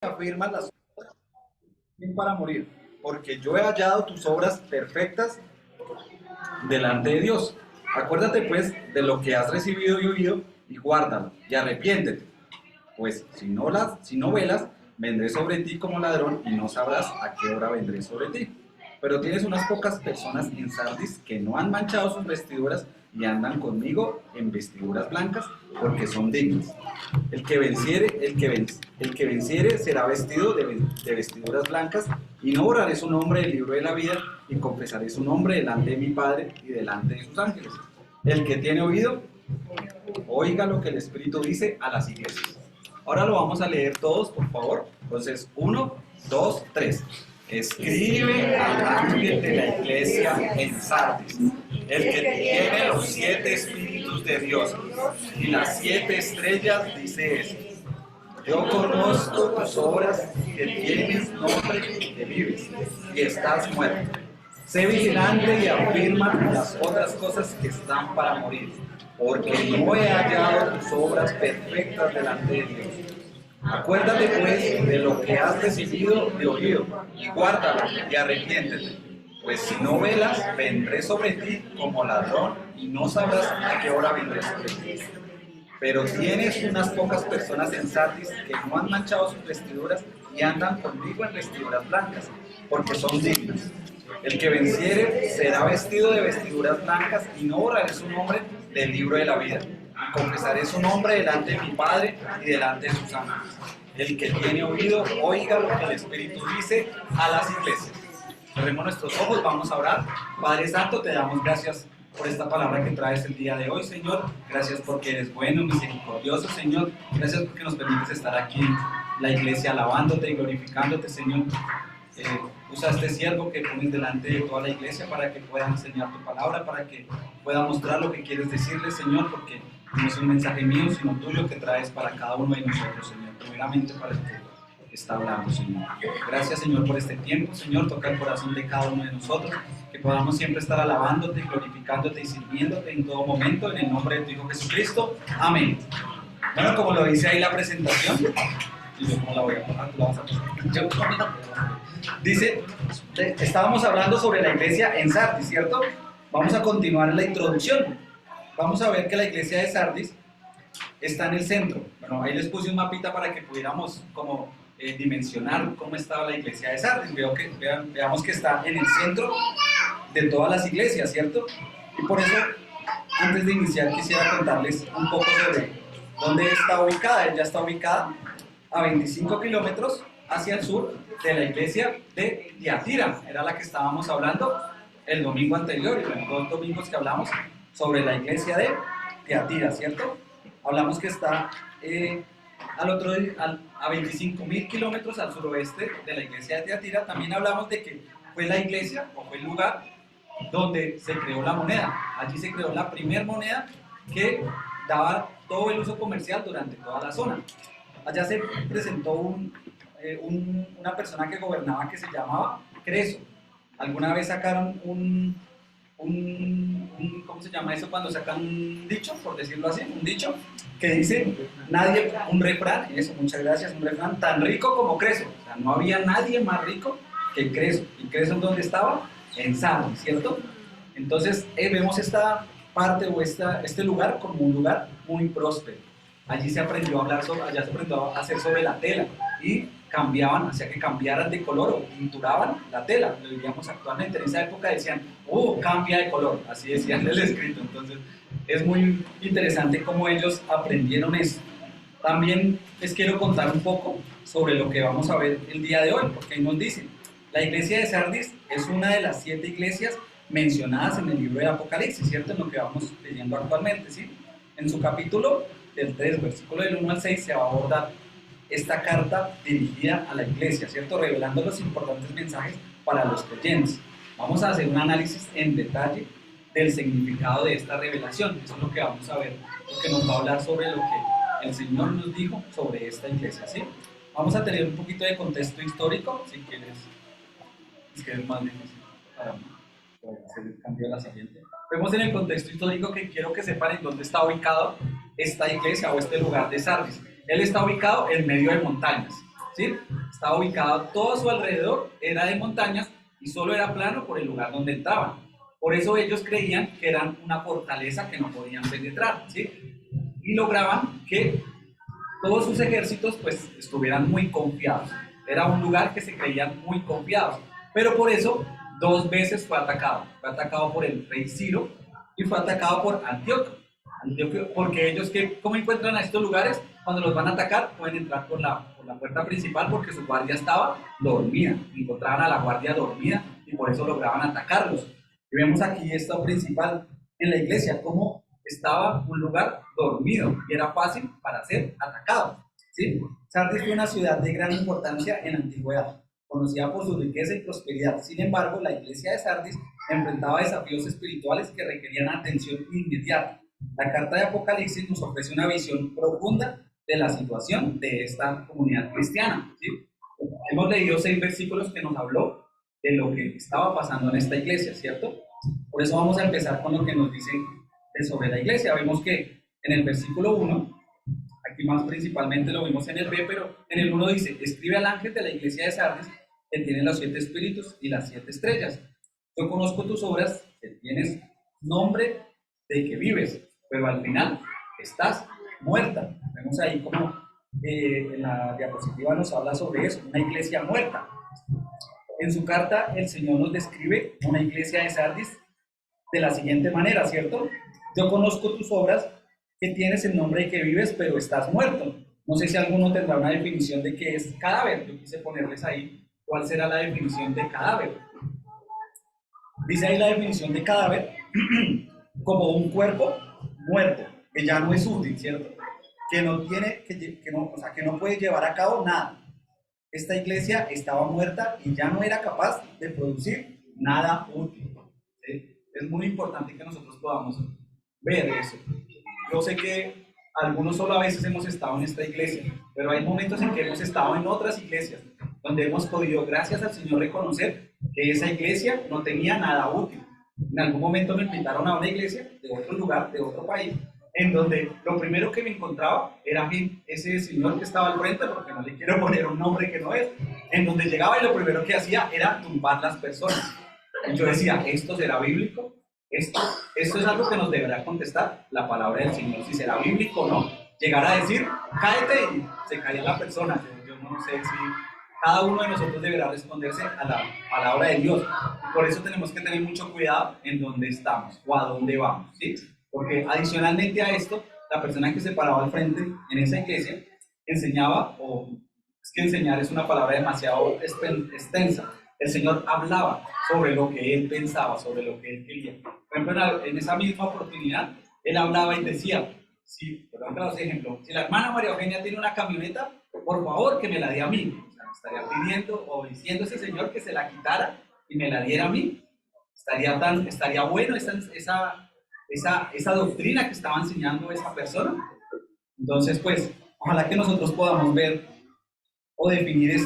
afirman las obras para morir, porque yo he hallado tus obras perfectas delante de Dios. Acuérdate pues de lo que has recibido y oído, y guárdalo, y arrepiéntete. Pues si no velas, vendré sobre ti como ladrón, y no sabrás a qué hora vendré sobre ti. Pero tienes unas pocas personas en Sardis que no han manchado sus vestiduras y andan conmigo en vestiduras blancas, porque son dignas. El que venciere será vestido de vestiduras blancas, y no borraré su nombre del libro de la vida, y confesaré su nombre delante de mi Padre y delante de sus ángeles. El que tiene oído, oiga lo que el Espíritu dice a las iglesias. Ahora lo vamos a leer todos, por favor. Entonces, 1, 2, 3. Escribe al ángel de la iglesia en Sardis, el que tiene los 7 espíritus de Dios y las 7 estrellas, dice esto: yo conozco tus obras, que tienes nombre, que vives y estás muerto. Sé vigilante y afirma las otras cosas que están para morir, porque no he hallado tus obras perfectas delante de Dios. Acuérdate pues de lo que has recibido de oído, y guárdalo y arrepiéntete. Pues si no velas, vendré sobre ti como ladrón, y no sabrás a qué hora vendré sobre ti. Pero tienes unas pocas personas en Sardis que no han manchado sus vestiduras y andan conmigo en vestiduras blancas, porque son dignas. El que venciere será vestido de vestiduras blancas, y no borraré su nombre del libro de la vida. Y confesaré su nombre delante de mi Padre y delante de sus ángeles. El que tiene oído, oiga lo que el Espíritu dice a las iglesias. Cerremos nuestros ojos, vamos a orar. Padre Santo, te damos gracias por esta palabra que traes el día de hoy, Señor. Gracias porque eres bueno, misericordioso, Señor. Gracias porque nos permites estar aquí en la iglesia alabándote y glorificándote, Señor. Usa este siervo que pones delante de toda la iglesia para que pueda enseñar tu palabra, para que pueda mostrar lo que quieres decirle, Señor, porque no es un mensaje mío, sino tuyo, que traes para cada uno de nosotros, Señor, primeramente para el que está hablando, Señor. Gracias, Señor, por este tiempo, Señor. Toca el corazón de cada uno de nosotros, que podamos siempre estar alabándote, glorificándote y sirviéndote en todo momento, en el nombre de tu Hijo Jesucristo. Amén. Bueno, como lo dice ahí la presentación, y yo cómo la voy a poner, tú la vas a poner. Dice, estábamos hablando sobre la iglesia en Sardis, ¿cierto? Vamos a continuar en la introducción. Vamos a ver que la iglesia de Sardis está en el centro. Bueno, ahí les puse un mapita para que pudiéramos como dimensionar cómo estaba la iglesia de Sardis. Veamos que está en el centro de todas las iglesias, ¿cierto? Y por eso, antes de iniciar, quisiera contarles un poco sobre dónde está ubicada. Ella está ubicada a 25 kilómetros hacia el sur de la iglesia de Tiatira. Era la que estábamos hablando el domingo anterior, y los 2 domingos que hablamos sobre la iglesia de Tiatira, ¿cierto? Hablamos que está a 25.000 kilómetros al suroeste de la iglesia de Tiatira. También hablamos de que fue la iglesia, o fue el lugar donde se creó la moneda. Allí se creó la primera moneda que daba todo el uso comercial durante toda la zona. Allá se presentó una persona que gobernaba que se llamaba Creso. Alguna vez sacaron ¿cómo se llama eso cuando sacan un dicho, por decirlo así? Un dicho que dice, un refrán, eso, muchas gracias, un refrán tan rico como Creso. O sea, no había nadie más rico que Creso. ¿Y Creso dónde estaba? En Sardis, ¿cierto? Entonces vemos esta parte o este lugar como un lugar muy próspero. Allí se aprendió a hablar allá se aprendió a hacer sobre la tela, y hacía que cambiaran de color o pinturaban la tela. Lo diríamos actualmente. En esa época decían, cambia de color, así decían en el escrito. Entonces es muy interesante cómo ellos aprendieron eso. También les quiero contar un poco sobre lo que vamos a ver el día de hoy, porque ahí nos dicen, la iglesia de Sardis es una de las 7 iglesias mencionadas en el libro de Apocalipsis, ¿cierto? En lo que vamos leyendo actualmente, ¿sí? En su capítulo del 3, versículo del 1 al 6, se va a abordar esta carta dirigida a la iglesia, ¿cierto? Revelando los importantes mensajes para los creyentes. Vamos a hacer un análisis en detalle del significado de esta revelación. Eso es lo que vamos a ver, porque nos va a hablar sobre lo que el Señor nos dijo sobre esta iglesia, ¿sí? Vamos a tener un poquito de contexto histórico, si quieres. Es que es más difícil para mí. Voy a hacer el cambio a la siguiente. Vemos en el contexto histórico que quiero que sepan en dónde está ubicado esta iglesia o este lugar de Sardis. Él está ubicado en medio de montañas, ¿sí? Estaba ubicado, todo a su alrededor era de montañas y solo era plano por el lugar donde entraban. Por eso ellos creían que eran una fortaleza que no podían penetrar, ¿sí? Y lograban que todos sus ejércitos pues estuvieran muy confiados. Era un lugar que se creían muy confiados. Pero por eso 2 veces fue atacado. Fue atacado por el rey Ciro y fue atacado por Antíoco. Porque ellos, ¿cómo encuentran a estos lugares? Cuando los van a atacar, pueden entrar por la puerta principal porque su guardia estaba dormida. Encontraban a la guardia dormida y por eso lograban atacarlos. Y vemos aquí esto principal en la iglesia, cómo estaba un lugar dormido y era fácil para ser atacado, ¿sí? Sardis fue una ciudad de gran importancia en la antigüedad, conocida por su riqueza y prosperidad. Sin embargo, la iglesia de Sardis enfrentaba desafíos espirituales que requerían atención inmediata. La carta de Apocalipsis nos ofrece una visión profunda de la situación de esta comunidad cristiana, ¿sí? Hemos leído 6 versículos que nos habló de lo que estaba pasando en esta iglesia, ¿cierto? Por eso vamos a empezar con lo que nos dice sobre la iglesia. Vemos que en el versículo 1, aquí más principalmente lo vimos en el B, pero en el 1 dice: escribe al ángel de la iglesia de Sardis, que tiene los 7 espíritus y las 7 estrellas. Yo conozco tus obras, que tienes nombre de que vives, pero al final estás muerta. Vemos ahí como en la diapositiva nos habla sobre eso, una iglesia muerta. En su carta el Señor nos describe una iglesia de Sardis de la siguiente manera, ¿cierto? Yo conozco tus obras, que tienes el nombre de que vives, pero estás muerto. No sé si alguno tendrá una definición de qué es cadáver. Yo quise ponerles ahí cuál será la definición de cadáver. Dice ahí la definición de cadáver como un cuerpo muerto, que ya no es útil, ¿cierto? Que no tiene, o sea, que no puede llevar a cabo nada. Esta iglesia estaba muerta y ya no era capaz de producir nada útil, ¿sí? Es muy importante que nosotros podamos ver eso. Yo sé que algunos solo a veces hemos estado en esta iglesia, pero hay momentos en que hemos estado en otras iglesias, donde hemos podido, gracias al Señor, reconocer que esa iglesia no tenía nada útil. En algún momento me invitaron a una iglesia de otro lugar, de otro país, en donde lo primero que me encontraba era ese señor que estaba al frente, porque no le quiero poner un nombre que no es, en donde llegaba y lo primero que hacía era tumbar las personas. Y yo decía, ¿esto será bíblico? Esto es algo que nos deberá contestar la palabra del Señor, si será bíblico o no. Llegar a decir, cáete, y se caía la persona. Yo no sé si cada uno de nosotros deberá responderse a la palabra de Dios. Por eso tenemos que tener mucho cuidado en dónde estamos o a dónde vamos, ¿sí? Porque adicionalmente a esto, la persona que se paraba al frente en esa iglesia enseñaba, o es que enseñar es una palabra demasiado extensa. El Señor hablaba sobre lo que Él pensaba, sobre lo que Él quería. Por ejemplo, en esa misma oportunidad, Él hablaba y decía, por ejemplo, los ejemplos, si la hermana María Eugenia tiene una camioneta, por favor que me la dé a mí. O sea, estaría pidiendo o diciendo a ese Señor que se la quitara y me la diera a mí. Estaría bueno esa doctrina que estaba enseñando esa persona. Entonces, pues, ojalá que nosotros podamos ver o definir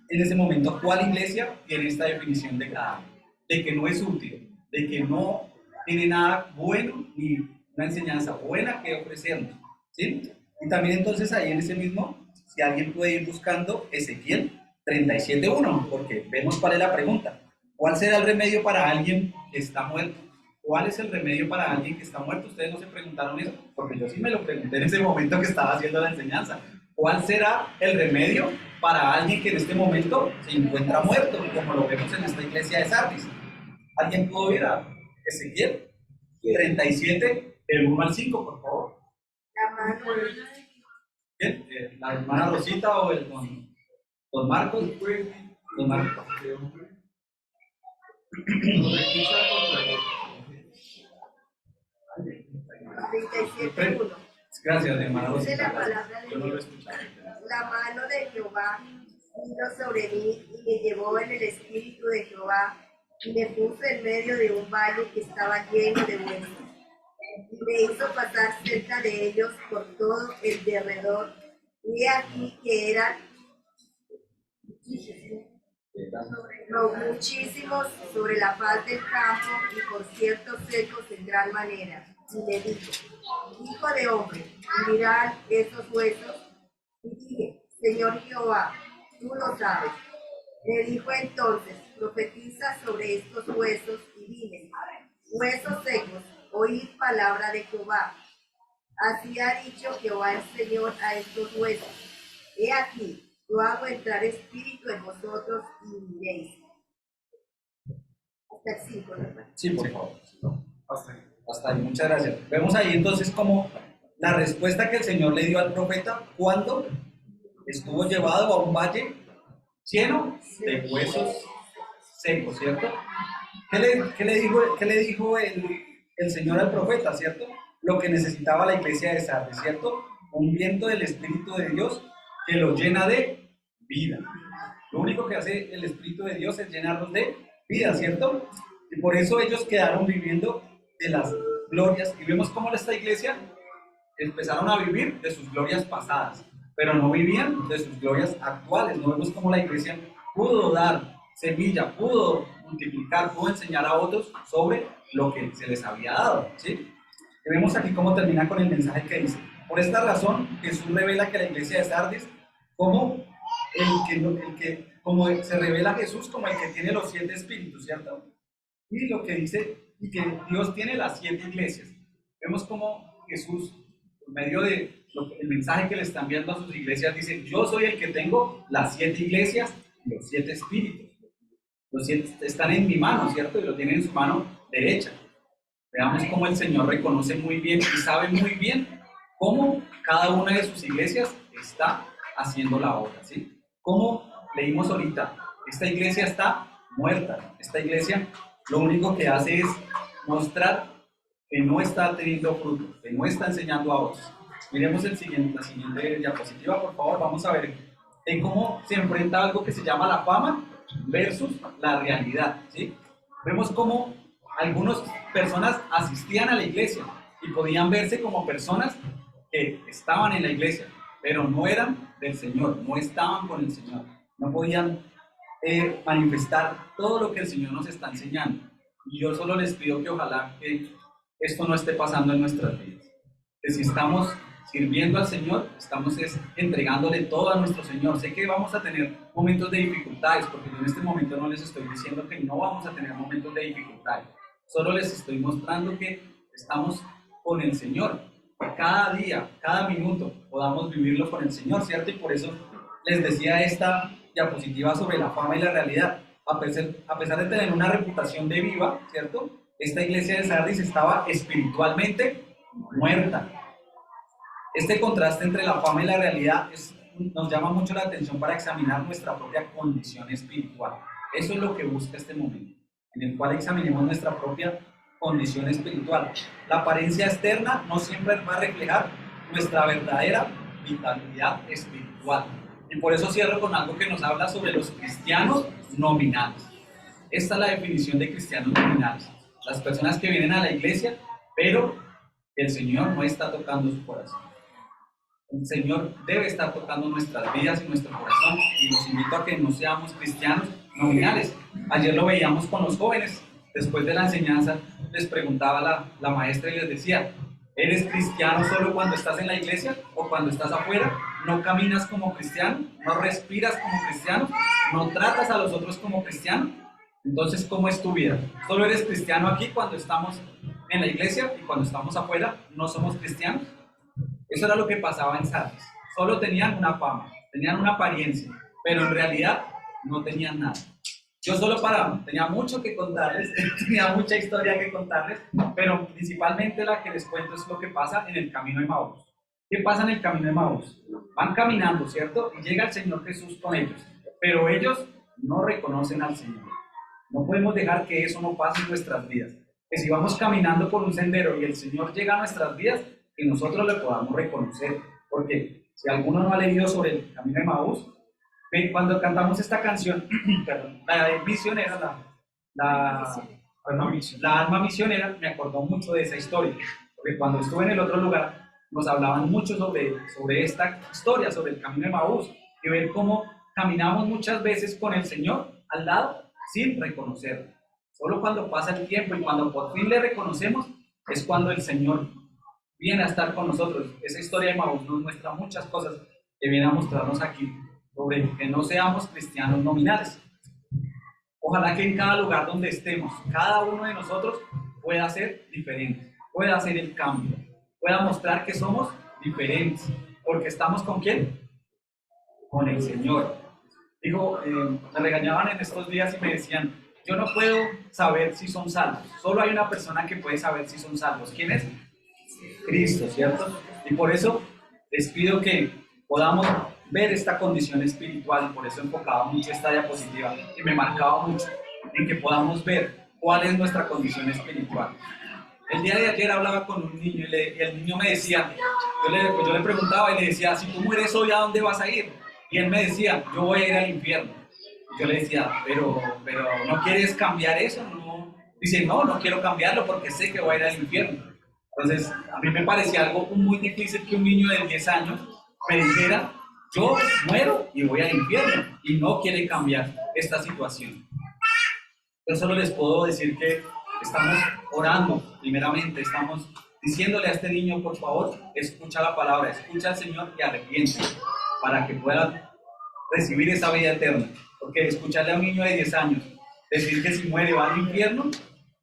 en ese momento cuál iglesia tiene esta definición de cadáver, de que no es útil, de que no tiene nada bueno ni una enseñanza buena que ofrecernos, ¿sí? Y también entonces ahí en ese mismo, si alguien puede ir buscando Ezequiel 37:1, porque vemos cuál es la pregunta. ¿Cuál será el remedio para alguien que está muerto? ¿Cuál es el remedio para alguien que está muerto? Ustedes no se preguntaron eso, porque yo sí me lo pregunté en ese momento que estaba haciendo la enseñanza. ¿Cuál será el remedio para alguien que en este momento se encuentra muerto, como lo vemos en esta iglesia de Sardis? ¿Alguien pudo ir a Ezequiel 37, del 1 al 5, por favor? ¿Bien? ¿La hermana Rosita o el don Marcos? Don Marcos. Gracias, hermana Rosita. Dice la palabra de Dios. La mano de Jehová vino sobre mí y me llevó en el espíritu de Jehová y me puso en medio de un valle que estaba lleno de huesos. Y me hizo pasar cerca de ellos por todo el derredor. Y aquí que eran muchísimos sobre la faz del campo y por ciertos secos en gran manera. Y me dijo, hijo de hombre, mirad esos huesos. Y dije, Señor Jehová, tú lo sabes. Le dijo entonces, profetiza sobre estos huesos y dile, huesos secos, oíd palabra de Jehová. Así ha dicho Jehová el Señor a estos huesos. He aquí, yo hago entrar espíritu en vosotros y viviréis. Hasta el 5, ¿verdad? Sí, por favor. Hasta ahí, muchas gracias. Vemos ahí entonces como la respuesta que el Señor le dio al profeta cuando estuvo llevado a un valle lleno de huesos secos, ¿cierto? ¿Qué le dijo el Señor al profeta, ¿cierto? Lo que necesitaba la iglesia de Sardes, ¿cierto? Un viento del Espíritu de Dios que lo llena de vida. Lo único que hace el Espíritu de Dios es llenarlos de vida, ¿cierto? Y por eso ellos quedaron viviendo de las glorias. Y vemos cómo esta iglesia empezaron a vivir de sus glorias pasadas, pero no vivían de sus glorias actuales. No vemos cómo la iglesia pudo dar semilla, pudo multiplicar, pudo enseñar a otros sobre lo que se les había dado, ¿sí? Y vemos aquí cómo termina con el mensaje que dice: por esta razón Jesús revela que la iglesia de Sardis como como se revela Jesús como el que tiene los 7 espíritus, ¿cierto? Y lo que dice, y que Dios tiene las 7 iglesias. Vemos como Jesús, por medio de el mensaje que le están enviando a sus iglesias, dice: yo soy el que tengo las 7 iglesias y los 7 espíritus. Los 7 están en mi mano, ¿cierto? Y lo tienen en su mano derecha. Veamos cómo el Señor reconoce muy bien y sabe muy bien cómo cada una de sus iglesias está haciendo la obra, ¿sí? Como leímos ahorita, esta iglesia está muerta. Esta iglesia lo único que hace es mostrar que no está teniendo fruto, que no está enseñando a otros. Miremos la siguiente diapositiva, por favor. Vamos a ver en cómo se enfrenta algo que se llama la fama versus la realidad, ¿sí? Vemos cómo algunas personas asistían a la iglesia y podían verse como personas que estaban en la iglesia, pero no eran del Señor, no estaban con el Señor, no podían manifestar todo lo que el Señor nos está enseñando. Y yo solo les pido que ojalá que esto no esté pasando en nuestras vidas, que si estamos sirviendo al Señor, estamos entregándole todo a nuestro Señor. Sé que vamos a tener momentos de dificultades, porque yo en este momento no les estoy diciendo que no vamos a tener momentos de dificultades, solo les estoy mostrando que estamos con el Señor. Cada día, cada minuto podamos vivirlo con el Señor, ¿cierto? Y por eso les decía esta diapositiva sobre la fama y la realidad. A pesar de tener una reputación de viva, ¿cierto? Esta iglesia de Sardis estaba espiritualmente muerta. Este contraste entre la fama y la realidad nos llama mucho la atención para examinar nuestra propia condición espiritual. Eso es lo que busca este momento, en el cual examinemos nuestra propia condición espiritual. La apariencia externa no siempre va a reflejar nuestra verdadera vitalidad espiritual. Y por eso cierro con algo que nos habla sobre los cristianos nominales. Esta es la definición de cristianos nominales: las personas que vienen a la iglesia, pero el Señor no está tocando su corazón. El Señor debe estar tocando nuestras vidas y nuestro corazón, y los invito a que no seamos cristianos nominales. Ayer lo veíamos con los jóvenes. Después de la enseñanza les preguntaba la maestra y les decía: ¿eres cristiano solo cuando estás en la iglesia o cuando estás afuera? ¿No caminas como cristiano? ¿No respiras como cristiano? ¿No tratas a los otros como cristiano? Entonces, ¿cómo es tu vida? ¿Solo eres cristiano aquí cuando estamos en la iglesia y cuando estamos afuera no somos cristianos? Eso era lo que pasaba en Sardis. Solo tenían una fama, tenían una apariencia, pero en realidad no tenían nada. Yo tenía mucho que contarles, tenía mucha historia que contarles, pero principalmente la que les cuento es lo que pasa en el camino de Emaús. ¿Qué pasa en el camino de Emaús? Van caminando, ¿cierto? Y llega el Señor Jesús con ellos, pero ellos no reconocen al Señor. No podemos dejar que eso no pase en nuestras vidas. Que si vamos caminando por un sendero y el Señor llega a nuestras vidas, que nosotros le podamos reconocer. Porque si alguno no ha leído sobre el camino de Emaús, cuando cantamos esta canción, perdón, la misionera, la alma misionera, me acordó mucho de esa historia, porque cuando estuve en el otro lugar nos hablaban mucho sobre esta historia, sobre el camino de Emaús, y ver cómo caminamos muchas veces con el Señor al lado sin reconocerlo. Solo cuando pasa el tiempo y cuando por fin le reconocemos es cuando el Señor viene a estar con nosotros. Esa historia de Emaús nos muestra muchas cosas que viene a mostrarnos aquí. sobre que no seamos cristianos nominales. Ojalá que en cada lugar donde estemos, cada uno de nosotros pueda ser diferente, pueda hacer el cambio, pueda mostrar que somos diferentes, porque estamos ¿con quién? Con el Señor. Digo, me regañaban en estos días y me decían, yo no puedo saber si son salvos, solo hay una persona que puede saber si son salvos. ¿Quién es? Cristo, ¿cierto? Y por eso les pido que podamos ver esta condición espiritual, por eso enfocaba mucho esta diapositiva y me marcaba mucho en que podamos ver cuál es nuestra condición espiritual. El día de ayer hablaba con un niño y el niño me decía, yo le preguntaba y le decía, si tú mueres hoy, ¿a dónde vas a ir? Y él me decía, yo voy a ir al infierno. Y yo le decía, pero ¿no quieres cambiar eso? No. Dice, no quiero cambiarlo porque sé que voy a ir al infierno. Entonces, a mí me parecía algo muy difícil que un niño de 10 años me dijera, yo muero y voy al infierno, y no quiere cambiar esta situación. Yo solo les puedo decir que estamos orando, primeramente, estamos diciéndole a este niño, por favor, escucha la palabra, escucha al Señor y arrepiéntete, para que pueda recibir esa vida eterna. Porque escucharle a un niño de 10 años decir que si muere va al infierno,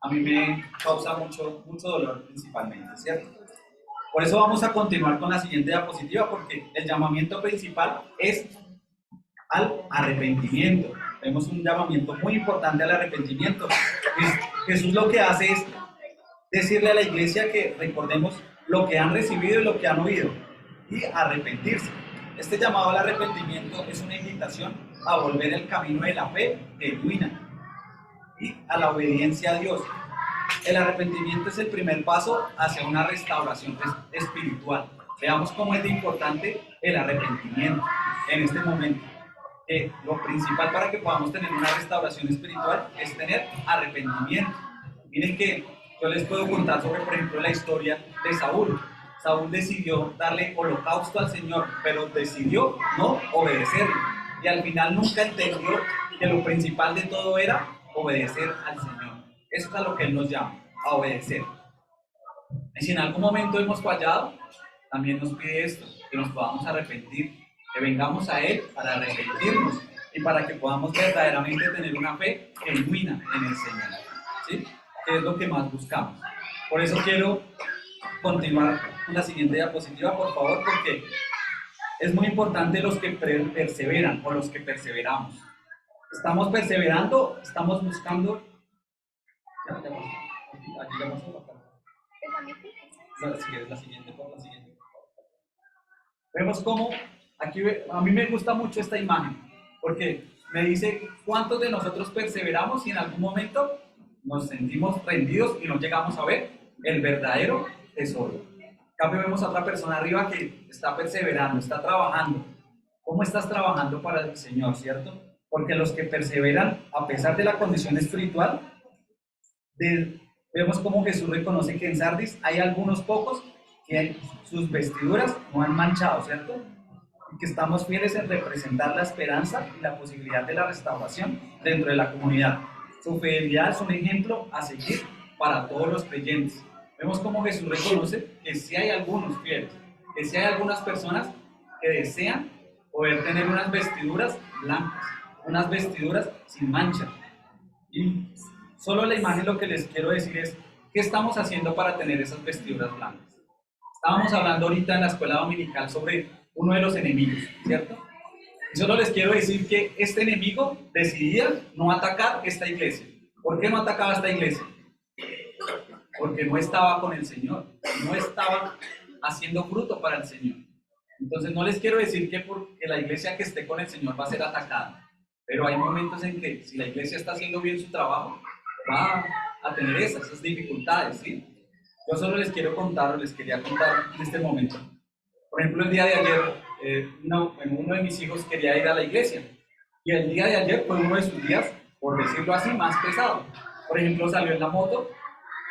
a mí me causa mucho dolor principalmente, ¿cierto? Por eso vamos a continuar con la siguiente diapositiva, porque el llamamiento principal es al arrepentimiento. Tenemos un llamamiento muy importante al arrepentimiento. Jesús lo que hace es decirle a la iglesia que recordemos lo que han recibido y lo que han oído y arrepentirse. Este llamado al arrepentimiento es una invitación a volver el camino de la fe genuina y a la obediencia a Dios. El arrepentimiento es el primer paso hacia una restauración espiritual. Veamos cómo es de importante el arrepentimiento en este momento. Lo principal para que podamos tener una restauración espiritual es tener arrepentimiento. Miren que yo les puedo contar sobre, por ejemplo, la historia de Saúl. Saúl decidió darle holocausto al Señor, pero decidió no obedecerle. Y al final nunca entendió que lo principal de todo era obedecer al Señor. Eso es a lo que Él nos llama, a obedecer. Y si en algún momento hemos fallado, también nos pide esto, que nos podamos arrepentir, que vengamos a Él para arrepentirnos y para que podamos verdaderamente tener una fe genuina en el Señor, ¿sí? Que es lo que más buscamos. Por eso quiero continuar con la siguiente diapositiva, por favor, porque es muy importante los que perseveran o los que perseveramos. Estamos perseverando, estamos buscando. La siguiente. Vemos cómo, aquí a mí me gusta mucho esta imagen, porque me dice cuántos de nosotros perseveramos y en algún momento nos sentimos rendidos y no llegamos a ver el verdadero tesoro. En cambio vemos a otra persona arriba que está perseverando, está trabajando. ¿Cómo estás trabajando para el Señor, cierto? Porque los que perseveran, a pesar de la condición espiritual, vemos cómo Jesús reconoce que en Sardis hay algunos pocos que sus vestiduras no han manchado, ¿cierto? Y que estamos fieles en representar la esperanza y la posibilidad de la restauración dentro de la comunidad. Su fidelidad es un ejemplo a seguir para todos los creyentes. Vemos cómo Jesús reconoce que sí hay algunos fieles, que sí hay algunas personas que desean poder tener unas vestiduras blancas, unas vestiduras sin mancha. Y solo la imagen lo que les quiero decir es, ¿qué estamos haciendo para tener esas vestiduras blancas? Estábamos hablando ahorita en la escuela dominical sobre uno de los enemigos, ¿cierto? Y solo les quiero decir que este enemigo decidía no atacar esta iglesia. ¿Por qué no atacaba esta iglesia? Porque no estaba con el Señor, no estaba haciendo fruto para el Señor. Entonces no les quiero decir que porque la iglesia que esté con el Señor va a ser atacada, pero hay momentos en que si la iglesia está haciendo bien su trabajo, va a tener esas dificultades, ¿sí? Yo solo les quería contar en este momento. Por ejemplo, el día de ayer, uno de mis hijos quería ir a la iglesia, y el día de ayer fue uno de sus días, por decirlo así, más pesado. Por ejemplo, salió en la moto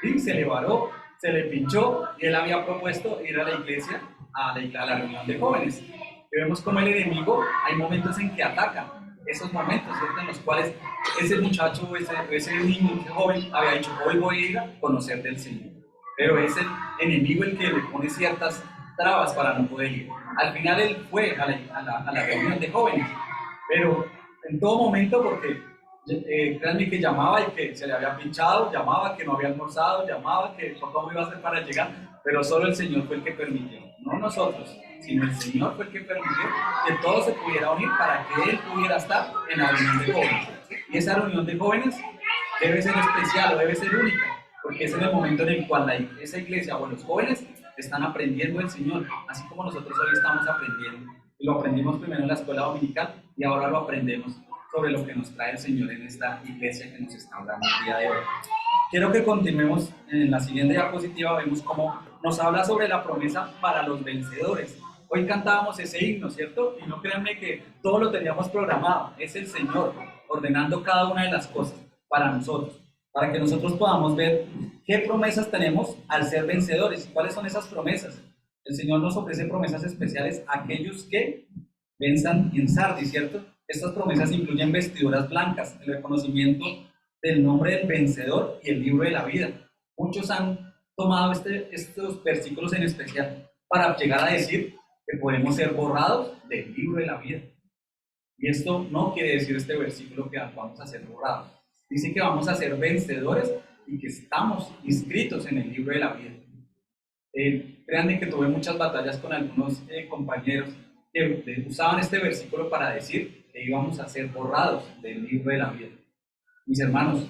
y se le varó, se le pinchó, y él había propuesto ir a la iglesia, a la reunión de jóvenes. Y vemos como el enemigo, hay momentos en que ataca, esos momentos, ¿cierto? En los cuales ese muchacho, ese niño, ese joven, había dicho, hoy voy a ir a conocer del Señor. Pero es el enemigo el que le pone ciertas trabas para no poder ir. Al final él fue a la reunión de jóvenes, pero en todo momento, porque créanme que llamaba y que se le había pinchado, llamaba que no había almorzado, llamaba que cómo iba a hacer para llegar, pero solo el Señor fue el que permitió, no nosotros, sino el Señor fue el que permitió que todo se pudiera unir para que Él pudiera estar en la reunión de jóvenes. Y esa reunión de jóvenes debe ser especial o debe ser única, porque es en el momento en el cual esa iglesia o los jóvenes están aprendiendo del Señor, así como nosotros hoy estamos aprendiendo. Y lo aprendimos primero en la escuela dominical y ahora lo aprendemos sobre lo que nos trae el Señor en esta iglesia que nos está hablando el día de hoy. Quiero que continuemos en la siguiente diapositiva, vemos cómo nos habla sobre la promesa para los vencedores. Hoy cantábamos ese himno, ¿cierto? Y no créanme que todo lo teníamos programado, es el Señor ordenando cada una de las cosas para nosotros, para que nosotros podamos ver qué promesas tenemos al ser vencedores y cuáles son esas promesas. El Señor nos ofrece promesas especiales a aquellos que venzan en Sardis, ¿cierto? Estas promesas incluyen vestiduras blancas, el reconocimiento del nombre del vencedor y el libro de la vida. Muchos han tomado estos versículos en especial para llegar a decir que podemos ser borrados del libro de la vida. Y esto no quiere decir este versículo que vamos a ser borrados. Dice que vamos a ser vencedores y que estamos inscritos en el libro de la vida. Créanme que tuve muchas batallas con algunos compañeros que usaban este versículo para decir que íbamos a ser borrados del libro de la vida. Mis hermanos,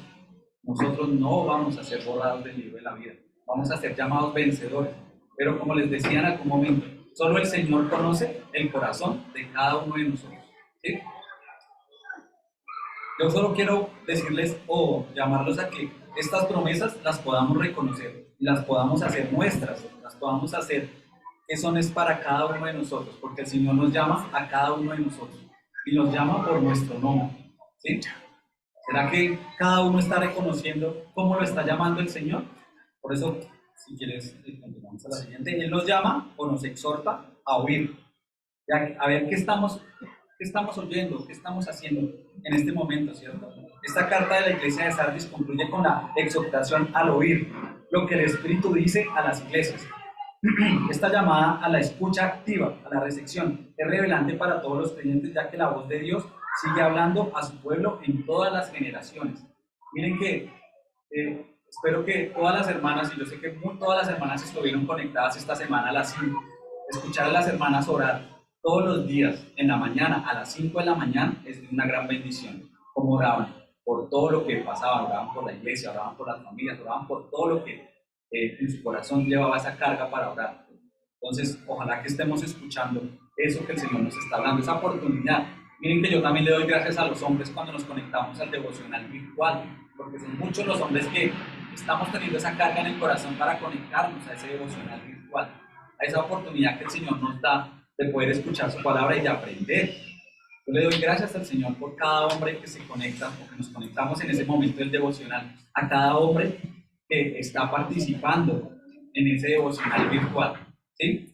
nosotros no vamos a ser borrados del libro de la vida, vamos a ser llamados vencedores, pero como les decía en algún momento, solo el Señor conoce el corazón de cada uno de nosotros, ¿sí? Yo solo quiero decirles o llamarlos a que estas promesas las podamos reconocer, las podamos hacer nuestras, las podamos hacer que son es para cada uno de nosotros, porque el Señor nos llama a cada uno de nosotros y nos llama por nuestro nombre, ¿sí? ¿Será que cada uno está reconociendo cómo lo está llamando el Señor? Por eso, si quieres, continuamos a la siguiente. Él nos llama o nos exhorta a oír, a ver qué estamos oyendo, qué estamos haciendo en este momento, ¿cierto? Esta carta de la iglesia de Sardis concluye con la exhortación al oír lo que el Espíritu dice a las iglesias. Esta llamada a la escucha activa, a la recepción, es revelante para todos los creyentes, ya que la voz de Dios sigue hablando a su pueblo en todas las generaciones. Miren que espero que todas las hermanas, y yo sé que todas las hermanas estuvieron conectadas esta semana a las 5, escuchar a las hermanas orar todos los días en la mañana, a las 5 de la mañana, es una gran bendición. Como oraban por todo lo que pasaba, oraban por la iglesia, oraban por las familias, oraban por todo lo que en su corazón llevaba esa carga para orar. Entonces, ojalá que estemos escuchando eso que el Señor nos está dando, esa oportunidad. Miren que yo también le doy gracias a los hombres cuando nos conectamos al devocional virtual, porque son muchos los hombres que estamos teniendo esa carga en el corazón para conectarnos a ese devocional virtual, a esa oportunidad que el Señor nos da de poder escuchar su palabra y de aprender. Yo le doy gracias al Señor por cada hombre que se conecta o que nos conectamos en ese momento del devocional, a cada hombre que está participando en ese devocional virtual, ¿sí?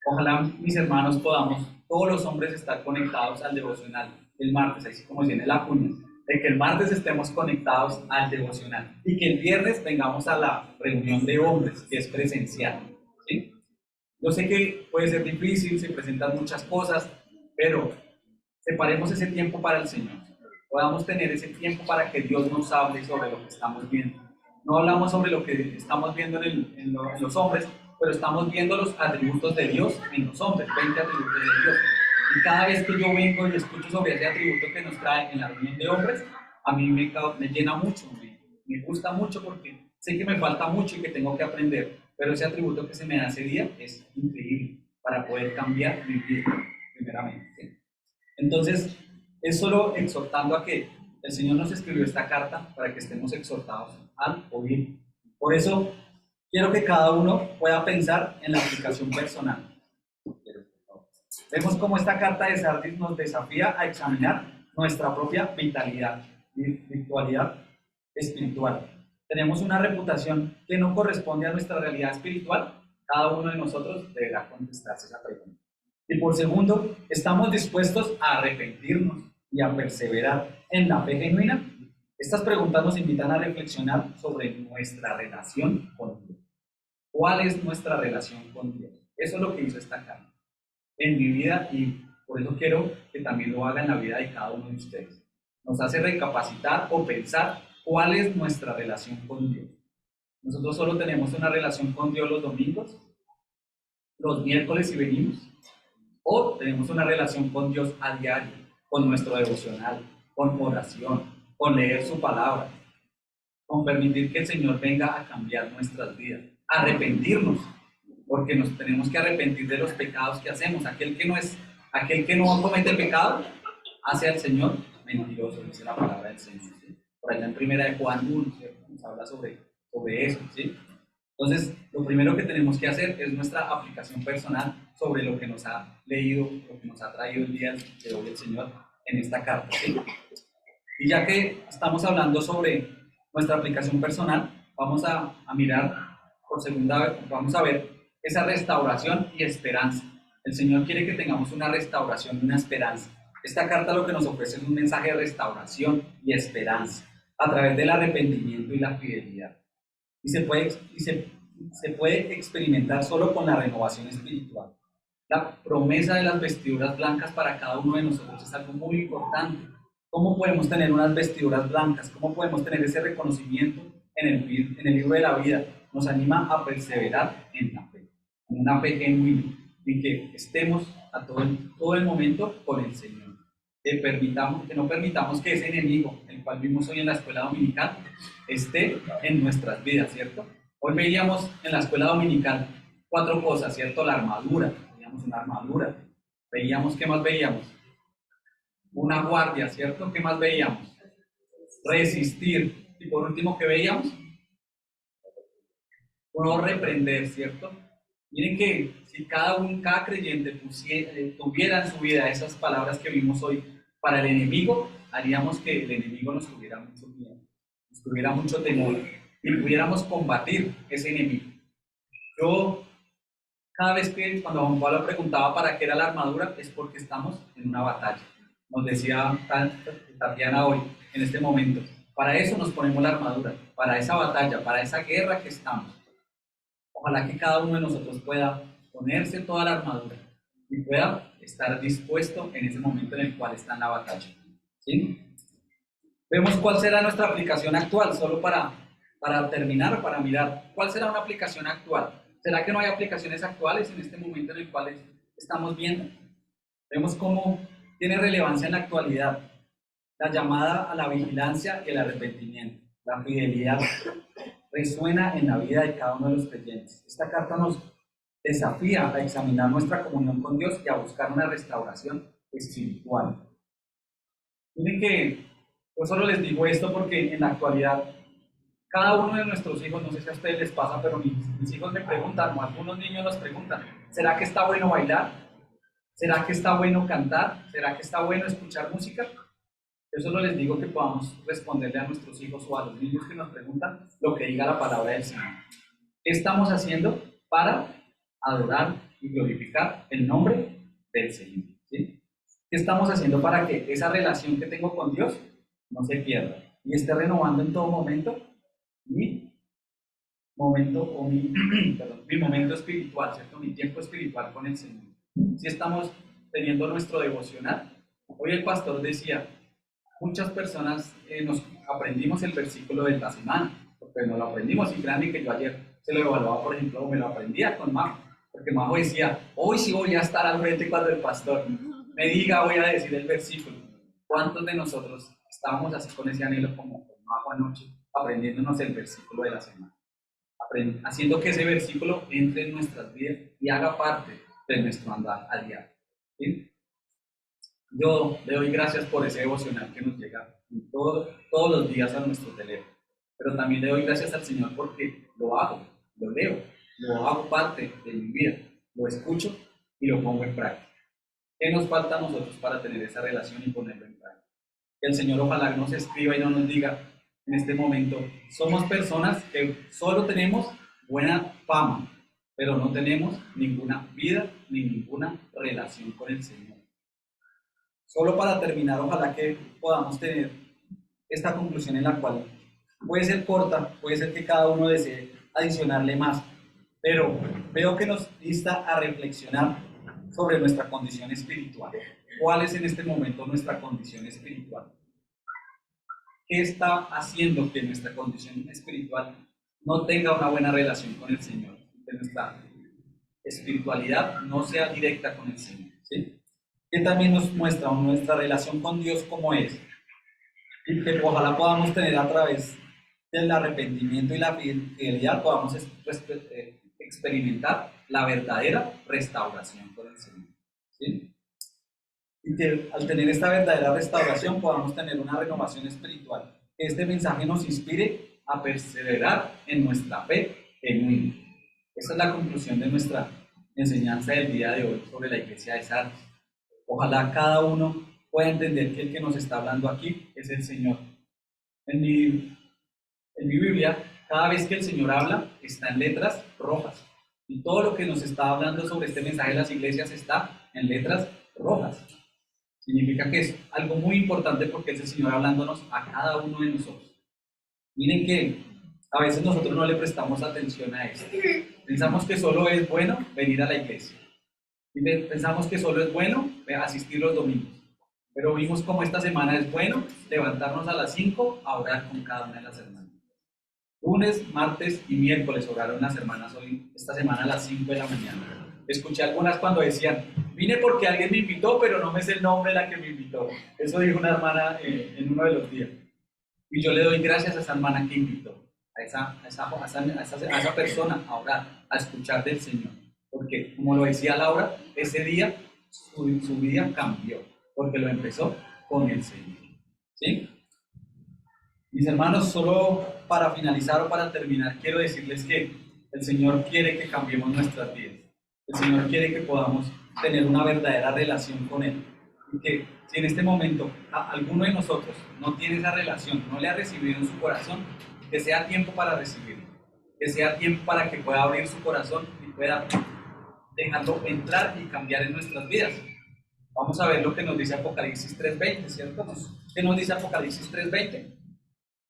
Ojalá, mis hermanos, podamos, todos los hombres, estar conectados al devocional el martes, así como tiene la cuña, de que el martes estemos conectados al devocional y que el viernes vengamos a la reunión de hombres, que es presencial, ¿sí? Yo sé que puede ser difícil, se presentan muchas cosas, pero separemos ese tiempo para el Señor. Podamos tener ese tiempo para que Dios nos hable sobre lo que estamos viendo. No hablamos sobre lo que estamos viendo en los hombres, pero estamos viendo los atributos de Dios en los hombres, 20 atributos de Dios. Y cada vez que yo vengo y escucho sobre ese atributo que nos trae en la reunión de hombres, a mí me llena mucho, me gusta mucho porque sé que me falta mucho y que tengo que aprender, pero ese atributo que se me da ese día es increíble para poder cambiar mi vida, primeramente, ¿sí? Entonces, es solo exhortando a que el Señor nos escribió esta carta para que estemos exhortados al oír. Por eso, quiero que cada uno pueda pensar en la aplicación personal. Vemos cómo esta carta de Sardis nos desafía a examinar nuestra propia vitalidad y virtualidad espiritual. Tenemos una reputación que no corresponde a nuestra realidad espiritual. Cada uno de nosotros deberá contestarse esa pregunta. Y por segundo, ¿estamos dispuestos a arrepentirnos y a perseverar en la fe genuina? Estas preguntas nos invitan a reflexionar sobre nuestra relación con Dios. ¿Cuál es nuestra relación con Dios? Eso es lo que hizo esta carta. en mi vida y por eso quiero que también lo haga en la vida de cada uno de ustedes. Nos hace recapacitar o pensar cuál es nuestra relación con Dios. Nosotros solo tenemos una relación con Dios los domingos, los miércoles y venimos, o tenemos una relación con Dios a diario, con nuestro devocional, con oración, con leer su palabra, con permitir que el Señor venga a cambiar nuestras vidas, arrepentirnos, porque nos tenemos que arrepentir de los pecados que hacemos. Aquel que no comete pecado, hace al Señor mentiroso, dice la palabra del Señor, ¿sí? Por allá en primera de Juan 1, ¿cierto? Nos habla sobre eso, ¿sí? Entonces, lo primero que tenemos que hacer es nuestra aplicación personal sobre lo que nos ha leído, lo que nos ha traído el día de hoy el Señor en esta carta, ¿sí? Y ya que estamos hablando sobre nuestra aplicación personal, vamos a mirar por segunda vez, vamos a ver esa restauración y esperanza. El Señor quiere que tengamos una restauración y una esperanza. Esta carta lo que nos ofrece es un mensaje de restauración y esperanza a través del arrepentimiento y la fidelidad. Y se puede experimentar solo con la renovación espiritual. La promesa de las vestiduras blancas para cada uno de nosotros es algo muy importante. ¿Cómo podemos tener unas vestiduras blancas? ¿Cómo podemos tener ese reconocimiento en el libro de la vida? Nos anima a perseverar en la fe, en una fe genuina, en que estemos a todo el momento con el Señor. Que no permitamos que ese enemigo, el cual vimos hoy en la escuela dominical, esté en nuestras vidas, ¿cierto? Hoy veíamos en la escuela dominical 4 cosas, ¿cierto? La armadura, veíamos una armadura. Veíamos, ¿qué más veíamos? Una guardia, ¿cierto? ¿Qué más veíamos? Resistir. Y por último, ¿qué veíamos? No reprender, ¿cierto? Miren que si cada creyente tuviera en su vida esas palabras que vimos hoy para el enemigo, haríamos que el enemigo nos tuviera mucho miedo, nos tuviera mucho temor y pudiéramos combatir ese enemigo. Yo, cada vez que cuando Juan Pablo preguntaba para qué era la armadura, es porque estamos en una batalla. Nos decía Tatiana hoy, en este momento, para eso nos ponemos la armadura, para esa batalla, para esa guerra que estamos. Ojalá que cada uno de nosotros pueda ponerse toda la armadura y pueda estar dispuesto en ese momento en el cual está en la batalla, ¿sí? Vemos cuál será nuestra aplicación actual, solo para terminar, para mirar, ¿cuál será una aplicación actual? ¿Será que no hay aplicaciones actuales en este momento en el cual estamos viendo? Vemos cómo tiene relevancia en la actualidad la llamada a la vigilancia y el arrepentimiento, la fidelidad resuena en la vida de cada uno de los creyentes. Esta carta nos desafía a examinar nuestra comunión con Dios y a buscar una restauración espiritual. Miren que yo solo les digo esto porque en la actualidad cada uno de nuestros hijos, no sé si a ustedes les pasa, pero mis hijos me preguntan, o algunos niños nos preguntan, ¿será que está bueno bailar? ¿Será que está bueno cantar? ¿Será que está bueno escuchar música? Yo solo les digo que podamos responderle a nuestros hijos o a los niños que nos preguntan lo que diga la palabra del Señor. ¿Qué estamos haciendo para adorar y glorificar el nombre del Señor? ¿Sí? ¿Qué estamos haciendo para que esa relación que tengo con Dios no se pierda y esté renovando en todo momento mi momento mi momento espiritual, ¿cierto? Mi tiempo espiritual con el Señor? Si estamos teniendo nuestro devocional. Hoy el pastor decía, muchas personas nos aprendimos el versículo de la semana, porque no lo aprendimos, y créanme que yo ayer se lo evaluaba, por ejemplo, o me lo aprendía con Majo, porque Majo decía, hoy sí voy a estar al frente cuando el pastor me diga, voy a decir el versículo. ¿Cuántos de nosotros estábamos así con ese anhelo como con Majo anoche, aprendiéndonos el versículo de la semana? Haciendo que ese versículo entre en nuestras vidas y haga parte de nuestro andar a diario, ¿sí? Yo le doy gracias por ese devocional que nos llega todos los días a nuestro teléfono, pero también le doy gracias al Señor porque lo hago, lo leo, lo hago parte de mi vida, lo escucho y lo pongo en práctica. ¿Qué nos falta a nosotros para tener esa relación y ponerlo en práctica? Que el Señor ojalá nos escriba y no nos diga en este momento, somos personas que solo tenemos buena fama, pero no tenemos ninguna vida ni ninguna relación con el Señor. Solo para terminar, ojalá que podamos tener esta conclusión en la cual puede ser corta, puede ser que cada uno desee adicionarle más, pero veo que nos insta a reflexionar sobre nuestra condición espiritual. ¿Cuál es en este momento nuestra condición espiritual? ¿Qué está haciendo que nuestra condición espiritual no tenga una buena relación con el Señor? Que nuestra espiritualidad no sea directa con el Señor, ¿sí? Que también nos muestra nuestra relación con Dios cómo es, y que ojalá podamos tener a través del arrepentimiento y la fidelidad, podamos experimentar la verdadera restauración con el Señor, ¿sí? Y que al tener esta verdadera restauración podamos tener una renovación espiritual, que este mensaje nos inspire a perseverar en nuestra fe genuina. Esa es la conclusión de nuestra enseñanza del día de hoy sobre la iglesia de Sardes. Ojalá cada uno pueda entender que el que nos está hablando aquí es el Señor. En mi Biblia, cada vez que el Señor habla, está en letras rojas. Y todo lo que nos está hablando sobre este mensaje de las iglesias está en letras rojas. Significa que es algo muy importante porque es el Señor hablándonos a cada uno de nosotros. Miren que a veces nosotros no le prestamos atención a esto. Pensamos que solo es bueno venir a la iglesia. Y pensamos que solo es bueno asistir los domingos. Pero vimos como esta semana es bueno levantarnos a las 5 a orar con cada una de las hermanas. Lunes, martes y miércoles oraron las hermanas hoy, esta semana a las 5 de la mañana. Escuché algunas cuando decían, vine porque alguien me invitó, pero no me sé el nombre de la que me invitó. Eso dijo una hermana en uno de los días. Y yo le doy gracias a esa hermana que invitó, a esa persona a orar, a escuchar del Señor. Porque, como lo decía Laura, ese día su vida cambió, porque lo empezó con el Señor. ¿Sí? Mis hermanos, solo para finalizar o para terminar, quiero decirles que el Señor quiere que cambiemos nuestras vidas. El Señor quiere que podamos tener una verdadera relación con Él. Y que si en este momento alguno de nosotros no tiene esa relación, no le ha recibido en su corazón, que sea tiempo para recibirlo. Que sea tiempo para que pueda abrir su corazón y pueda dejarlo entrar y cambiar en nuestras vidas. Vamos a ver lo que nos dice Apocalipsis 3:20, ¿cierto? ¿Qué nos dice Apocalipsis 3:20?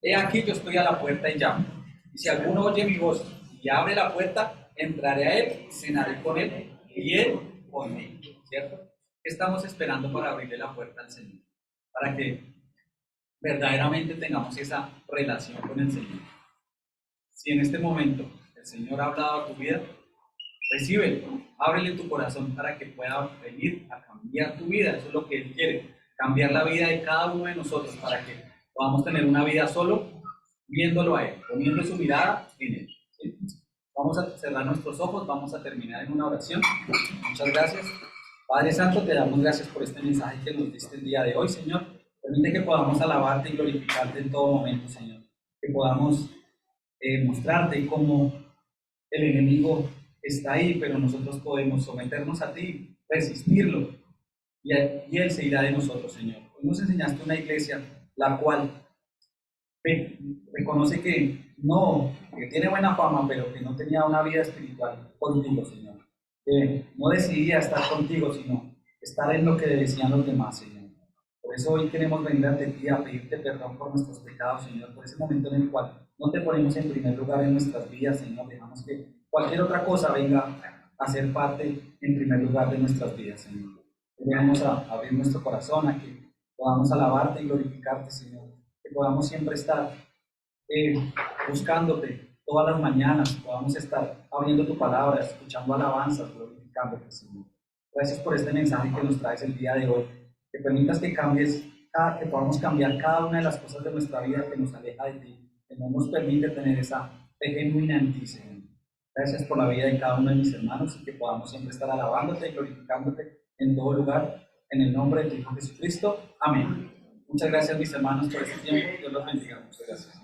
He aquí yo estoy a la puerta y llamo. Y si alguno oye mi voz y abre la puerta, entraré a él, cenaré con él y él conmigo. ¿Cierto? ¿Qué estamos esperando para abrirle la puerta al Señor? Para que verdaderamente tengamos esa relación con el Señor. Si en este momento el Señor ha hablado a tu vida, recíbelo, ábrele tu corazón para que pueda venir a cambiar tu vida. Eso es lo que Él quiere, cambiar la vida de cada uno de nosotros para que podamos tener una vida solo viéndolo a Él, poniendo su mirada en Él. ¿Sí? Vamos a cerrar nuestros ojos, vamos a terminar en una oración. Muchas gracias. Padre Santo, te damos gracias por este mensaje que nos diste el día de hoy, Señor. Permite que podamos alabarte y glorificarte en todo momento, Señor. Que podamos mostrarte cómo el enemigo está ahí, pero nosotros podemos someternos a ti, resistirlo, y Él se irá de nosotros, Señor. Hoy nos enseñaste una iglesia la cual reconoce que tiene buena fama, pero que no tenía una vida espiritual contigo, Señor. Que no decidía estar contigo, sino estar en lo que decían los demás, Señor. Por eso hoy queremos venir ante ti a pedirte perdón por nuestros pecados, Señor, por ese momento en el cual no te ponemos en primer lugar en nuestras vidas, Señor. Dejamos que cualquier otra cosa venga a ser parte en primer lugar de nuestras vidas, Señor. Venimos a abrir nuestro corazón, a que podamos alabarte y glorificarte, Señor. Que podamos siempre estar buscándote todas las mañanas, podamos estar abriendo tu palabra, escuchando alabanzas, glorificándote, Señor. Gracias por este mensaje que nos traes el día de hoy. Que permitas que que podamos cambiar cada una de las cosas de nuestra vida que nos aleja de ti, que no nos permite tener esa fe genuina en ti, Señor. Gracias por la vida de cada uno de mis hermanos y que podamos siempre estar alabándote y glorificándote en todo lugar, en el nombre de tu Hijo Jesucristo. Amén. Muchas gracias, mis hermanos, por este tiempo. Dios los bendiga. Muchas gracias.